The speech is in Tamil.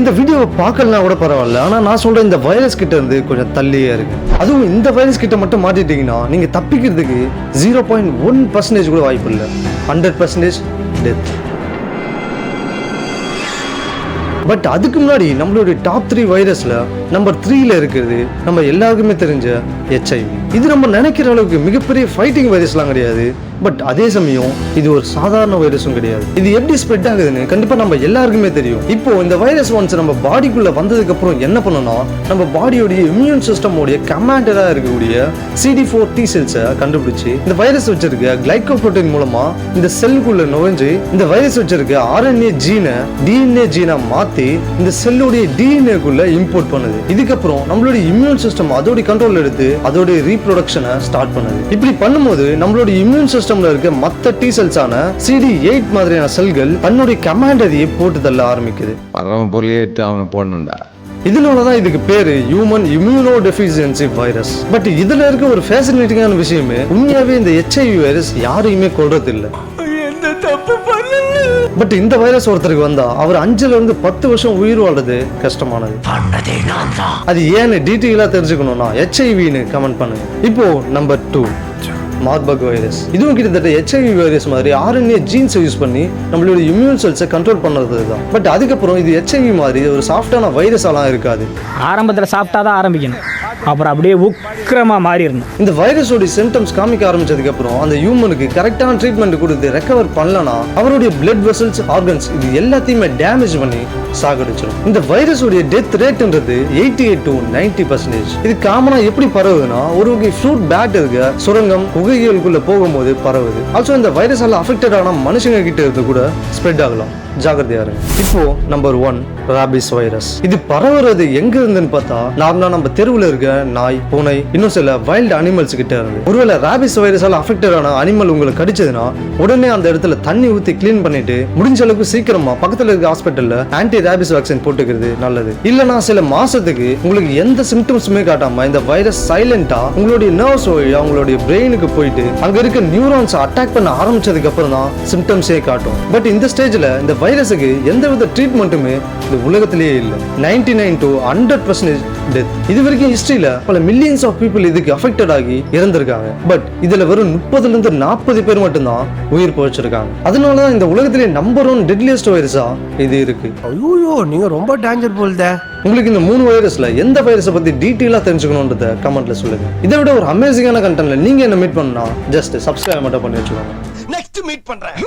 இந்த வீடியோவை பார்க்கலனா கூட பரவாயில்ல, ஆனா நான் சொல்ற இந்த வைரஸ் கிட்ட இருந்து கொஞ்சம் தள்ளியே இருக்கு. அதுவும் இந்த வைரஸ் கிட்ட மட்டும் மாட்டிட்டீங்கன்னா நீங்க தப்பிக்கிறதுக்கு 0.1% கூட வாய்ப்பு இல்லை. 100% டெத். பட் அதுக்கு முன்னாடி நம்மளுடைய டாப் 3 வைரஸ்ல நம்பர் 3ல இருக்கிறது நம்ம எல்லாருக்குமே தெரிஞ்ச HIV. இது நம்ம நினைக்கிற அளவுக்கு மிகப்பெரிய ஃபைட்டிங் வைரஸ்லாம் கிடையாது. பட் அதே சமயம் இது ஒரு சாதாரண வைரஸும் கிடையாது. இது எப்படி ஸ்ப்ரெட் ஆகுதுன்னு கண்டிப்பா நம்ம எல்லாருக்குமே தெரியும். இப்போ இந்த வைரஸ் ஒன்ஸ் நம்ம பாடிக்குள்ள வந்ததுக்கு அப்புறம் என்ன பண்ணணும்னா, நம்ம பாடியோடைய இம்யூன் சிஸ்டமோடைய கமாண்டரா இருக்கக்கூடிய CD4 T செல்ஸை கண்டுபிடிச்சு இந்த வைரஸ் வச்சிருக்க கிளைகோப்ரோட்டீன் மூலமா இந்த செல்லுக்குள்ள நுழைஞ்சு இந்த வைரஸ் வச்சிருக்க RNA ஜீனை DNA ஜீனா மாத்தி இந்த செல்லுடைய DNAக்குள்ள இம்போர்ட் பண்ணுது. இதுக்கப்புறம் நம்மளுடைய இம்யூன் சிஸ்டம் அதோட கண்ட்ரோல் எடுத்து அதோட ரீப்ரொடக்ஷனை ஸ்டார்ட் பண்ணுது. இப்படி பண்ணும்போது நம்மளுடைய இம்யூன் சிஸ்டம் இருக்க மத்த T செல்ஸான CD8 மாதிரியான செல்கள் தன்னுடைய கமாண்டரையே போட்டு தள்ள ஆரம்பிக்குது. இதனாலதான் இதுக்கு பேரு human immuno deficiency virus. But இதுல இருக்க ஒரு ஃபேசினேட்டிங்கான விஷயமே, உண்மையாவே இந்த HIV வைரஸ் யாரையுமே கொல்றது இல்ல. பட் இந்த வைரஸ் ஒருத்தருக்கு வந்தா அவர் 5ல இருந்து 10 வருஷம் உயிர் வாழ்றது கஷ்டமானது. அது ஏன்னு டீட்டெயிலா தெரிஞ்சுக்கணும்னா HIVன்னு கமெண்ட் பண்ணுங்க. இப்போ நம்பர் 2, மார்பர்க் வைரஸ். இதுவும் கிட்டத்தட்ட HIV வைரஸ் மாதிரி RNA ஜீன்ஸ் யூஸ் பண்ணி நம்மளோட இம்யூன் செல்ஸை கண்ட்ரோல் பண்ணுறது தான். பட் அதுக்கப்புறம் இது HIV மாதிரி ஒரு சாஃப்டான வைரஸாலாம் இருக்காது. ஆரம்பத்தில் சாஃப்டாக தான் ஆரம்பிக்கணும், அப்புறம் அப்படியே உக்கிரமா மாறிடணும். இந்த வைரஸோட சிம்டம்ஸ் காமிக்க ஆரம்பிச்சதுக்கு அப்புறம் அந்த ஹியூமனுக்கு கரெக்டான ட்ரீட்மெண்ட் கொடுத்து ரெக்கவர் பண்ணலனா அவருடைய பிளட் வெசல்ஸ், ஆர்கன்ஸ் இது எல்லாத்தையுமே டேமேஜ் பண்ணி சாகடிச்சிடும். இந்த வைரஸோட டெத் ரேட்ன்றது 88 to 90%. இது காமனா எப்படி பரவுதுன்னா, ஒரு வகை ஃப்ரூட் பேட் இருக்க சுரங்கம் குகைகளுக்குள்ள போகும்போது பரவுது. ஆல்சோ இந்த வைரஸால அஃபெக்டட் ஆன மனுஷங்க கிட்ட இருந்து கூட ஸ்ப்ரெட் ஆகலாம். ஜாகிரதையா இருங்க. இப்போ நம்பர் 1, ராபிஸ் வைரஸ். இது பரவுறது எங்க இருந்துன்னு பார்த்தா, நார்மலா நம்ம தெருவில் இருக்க நாய், பூனை, இன்னும் சில வைல்ட் அனிமல்ஸ் கிட்ட இருந்து. ஒருவேளை ராபிஸ் வைரஸால அஃபெக்டட் ஆன அனிமல் உங்களுக்கு கடிச்சதுன்னா உடனே அந்த இடத்துல தண்ணி ஊத்தி கிளீன் பண்ணிட்டு முடிஞ்ச அளவுக்கு சீக்கிரமா பக்கத்துல இருக்க ஹாஸ்பிட்டல்ல ஆன்டி ராபிஸ் வேக்சின் போட்டுக்கிறது நல்லது. இல்லனா சில மாசத்துக்கு உங்களுக்கு எந்த சிம்டம்ஸுமே காட்டாம இந்த வைரஸ் சைலண்டா உங்களுடைய நர்வ்ஸ் வழியா உங்களுடைய பிரெயினுக்கு போயிட்டு அங்க இருக்க நியூரான்ஸ் அட்டாக் பண்ண ஆரம்பிச்சதுக்கு அப்புறம் தான் சிம்டம்ஸே காட்டும். பட் இந்த ஸ்டேஜ்ல இந்த வைரஸுக்கு எந்தவித ட்ரீட்மெண்ட்டுமே இந்த உலகத்திலேயே இல்லை. 99 to 100% டெத். இது வரைக்கும் ஹிஸ்டரியில பல மில்லியன்ஸ் ஆஃப் பீப்புள் இதுக்கு அஃபெக்டட் ஆகி இறந்திருக்காங்க. பட் இதுல வெறும் 30ல இருந்து 40 பேர் மட்டும்தான் உயிர் பிழைச்சிருக்காங்க. அதனாலதான் இந்த உலகத்திலேயே நம்பர் 1 டெட்லியஸ்ட் வைரஸா இது இருக்கு. ஐயோ, நீங்க ரொம்ப டேஞ்சர் போல்தே. உங்களுக்கு இந்த 3 வைரஸ்ல எந்த வைரஸை பத்தி டீட்டெயிலா தெரிஞ்சுக்கணும்ன்றத கமெண்ட்ல சொல்லுங்க. இதை விட ஒரு அமேசிங்கான கண்டென்ட்ல நீங்க என்ன மீட் பண்ணா ஜஸ்ட் சப்ஸ்கிரைப் மட்டும் பண்ணி வச்சுக்கோங்க. நெக்ஸ்ட் மீட் பண்றேன்.